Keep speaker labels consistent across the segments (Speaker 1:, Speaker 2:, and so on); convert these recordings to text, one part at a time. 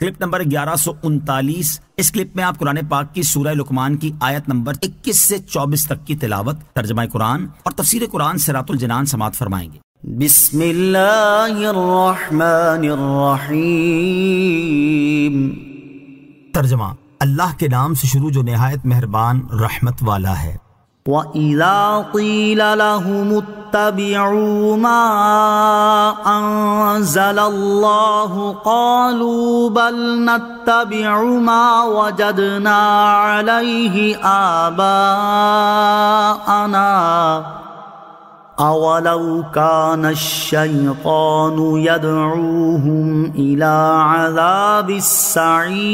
Speaker 1: Clip number 1139۔ اس clip میں آپ قرآن پاک کی سورہ لقمان کی آیت نمبر 21 سے 24 تک کی تلاوت، ترجمہ قرآن اور تفسیر قرآن صراط الجنان سماعت فرمائیں گے۔
Speaker 2: بسم اللہ الرحمن الرحیم۔
Speaker 1: ترجمہ، اللہ کے نام سے شروع جو نہایت مہربان رحمت والا ہے۔
Speaker 2: وَإِذَا قِيلَ لَهُمُ اتَّبِعُوا مَا أَنزَلَ اللَّهُ قَالُوا بَلْ نَتَّبِعُ مَا وَجَدْنَا عَلَيْهِ آبَاءَنَا أَوَلَوْ كَانَ الشَّيْطَانُ يَدْعُوهُمْ إِلَى عَذَابِ السَّعِيرِ۔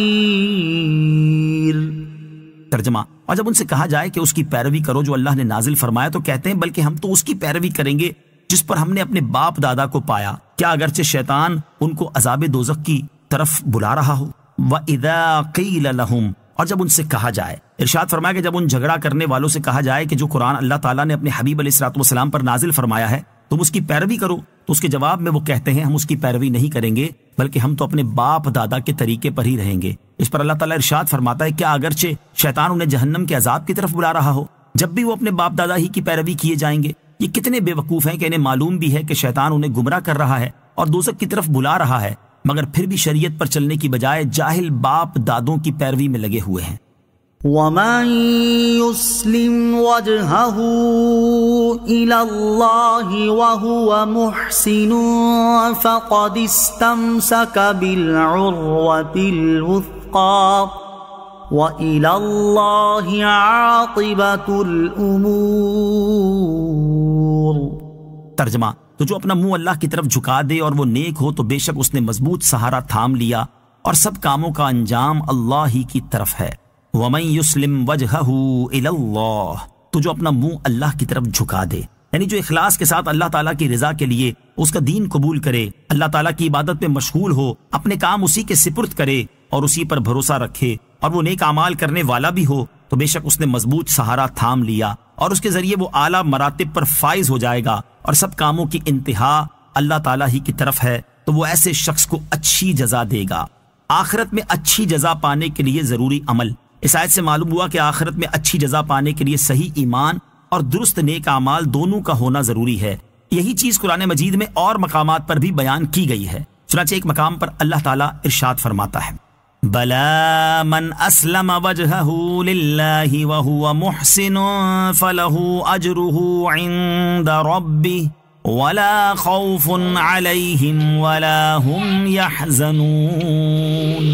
Speaker 1: ترجمہ، اور جب ان سے کہا جائے کہ اس کی پیروی کرو جو اللہ نے نازل فرمایا تو کہتے ہیں بلکہ ہم تو اس کی پیروی کریں گے جس پر ہم نے اپنے باپ دادا کو پایا، کیا اگرچہ شیطان ان کو عذاب دوزخ کی طرف بلا رہا ہو۔ وَإِذَا قِيلَ لَهُمْ، اور جب ان سے کہا جائے، ارشاد فرمایا کہ جب ان جھگڑا کرنے والوں سے کہا جائے کہ جو قرآن اللہ تعالیٰ نے اپنے حبیب علیہ الصلوۃ والسلام پر نازل فرمایا ہے تم اس کی پیروی کرو، تو اس کے جواب میں وہ کہتے ہیں ہم اس کی پیروی نہیں کریں گے بلکہ ہم تو اپنے باپ دادا کے طریقے پر ہی رہیں گے۔ اس پر اللہ تعالیٰ ارشاد فرماتا ہے کیا اگرچہ شیطان انہیں جہنم کے عذاب کی طرف بلا رہا ہو جب بھی وہ اپنے باپ دادا ہی کی پیروی کیے جائیں گے؟ یہ کتنے بے وقوف ہیں کہ انہیں معلوم بھی ہے کہ شیطان انہیں گمراہ کر رہا ہے اور دوزخ کی طرف بلا رہا ہے، مگر پھر بھی شریعت پر چلنے کی بجائے جاہل باپ دادوں کی پیروی میں لگے ہوئے ہیں۔
Speaker 2: وَمَن يُسْلِمْ وَجْهَهُ إِلَى اللَّهِ وَهُوَ مُحْسِنٌ فَقَدِ اسْتَمْسَكَ بِالْعُرْوَةِ الْوُثْقَى وَإِلَى اللَّهِ عَاقِبَةُ الْأُمُورِ۔
Speaker 1: ترجمہ، تو جو اپنا منہ اللہ کی طرف جھکا دے اور وہ نیک ہو تو بے شک اس نے مضبوط سہارا تھام لیا اور سب کاموں کا انجام اللہ ہی کی طرف ہے۔ وَمَن يُسْلِمْ وَجْهَهُ إِلَى اللَّهِ، تو جو اپنا منہ اللہ کی طرف جھکا دے، یعنی جو اخلاص کے ساتھ اللہ تعالیٰ کی رضا کے لیے اس کا دین قبول کرے، اللہ تعالیٰ کی عبادت میں مشغول ہو، اپنے کام اسی کے سپرد کرے اور اسی پر بھروسہ رکھے اور وہ نیک اعمال کرنے والا بھی ہو تو بے شک اس نے مضبوط سہارا تھام لیا اور اس کے ذریعے وہ اعلیٰ مراتب پر فائز ہو جائے گا اور سب کاموں کی انتہا اللہ تعالیٰ ہی کی طرف ہے، تو وہ ایسے شخص کو اچھی جزا دے گا۔ آخرت میں اچھی جزا پانے کے لیے ضروری عمل۔ اس آیت سے معلوم ہوا کہ آخرت میں اچھی جزا پانے کے لیے صحیح ایمان اور درست نیک اعمال دونوں کا ہونا ضروری ہے۔ یہی چیز قرآن مجید میں اور مقامات پر بھی بیان کی گئی ہے۔ چنانچہ ایک مقام پر اللہ تعالیٰ ارشاد فرماتا ہے بَلَا مَنْ أَسْلَمَ وَجْهَهُ لِلَّهِ وَهُوَ مُحْسِنٌ فَلَهُ أَجْرُهُ عِنْدَ رَبِّهِ وَلَا خَوْفٌ عَلَيْهِمْ وَلَا هُمْ يَحْزَنُونَ۔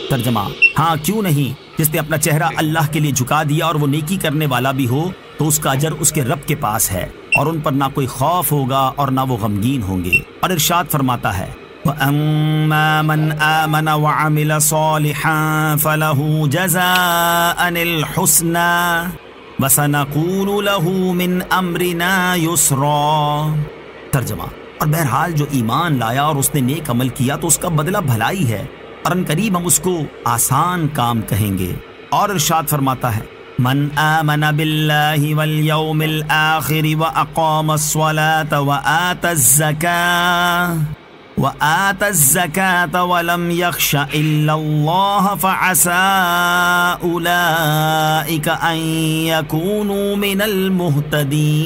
Speaker 1: ترجمہ، ہاں کیوں نہیں، جس نے اپنا چہرہ اللہ کے لیے جھکا دیا اور وہ نیکی کرنے والا بھی ہو تو اس کا اجر اس کے رب کے پاس ہے اور ان پر نہ کوئی خوف ہوگا اور نہ وہ غمگین ہوں گے۔ اور ارشاد فرماتا ہے وَأَمَّا مَنْ آمَنَ وَعَمِلَ صَالِحًا فَلَهُ جَزَاءً الْحُسْنَى وَسَنَقُولُ لَهُ مِنْ أَمْرِنَا يُسْرًا۔ ترجمہ، اور بہرحال جو ایمان لایا اور اس نے نیک عمل کیا تو اس کا بدلہ بھلائی ہے اور ان قریب ہم اس کو آسان کام کہیں گے۔ اور ارشاد فرماتا ہے من آمن باللہ والیوم الآخر واقام الصلاة وآت الزکاة ولم یخش الا اللہ فعسى اولئک ان یکونوا من المہتدین۔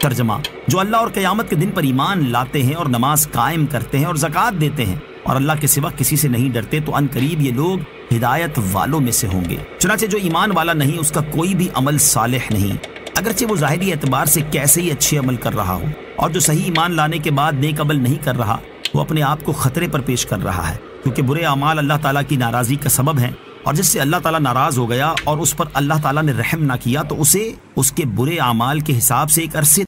Speaker 1: ترجمہ، جو اللہ اور قیامت کے دن پر ایمان لاتے ہیں اور نماز قائم کرتے ہیں اور زکوٰۃ دیتے ہیں اور اللہ کے سوا کسی سے نہیں ڈرتے تو ان قریب یہ لوگ ہدایت والوں میں سے ہوں گے۔ چنانچہ جو ایمان والا نہیں اس کا کوئی بھی عمل صالح نہیں، اگرچہ وہ ظاہری اعتبار سے کیسے ہی اچھے عمل کر رہا ہو، اور جو صحیح ایمان لانے کے بعد نیک عمل نہیں کر رہا وہ اپنے آپ کو خطرے پر پیش کر رہا ہے، کیونکہ برے اعمال اللہ تعالیٰ کی ناراضی کا سبب ہیں، اور جس سے اللہ تعالیٰ ناراض ہو گیا اور اس پر اللہ تعالیٰ نے رحم نہ کیا تو اسے اس کے برے اعمال کے حساب سے ایک عرصے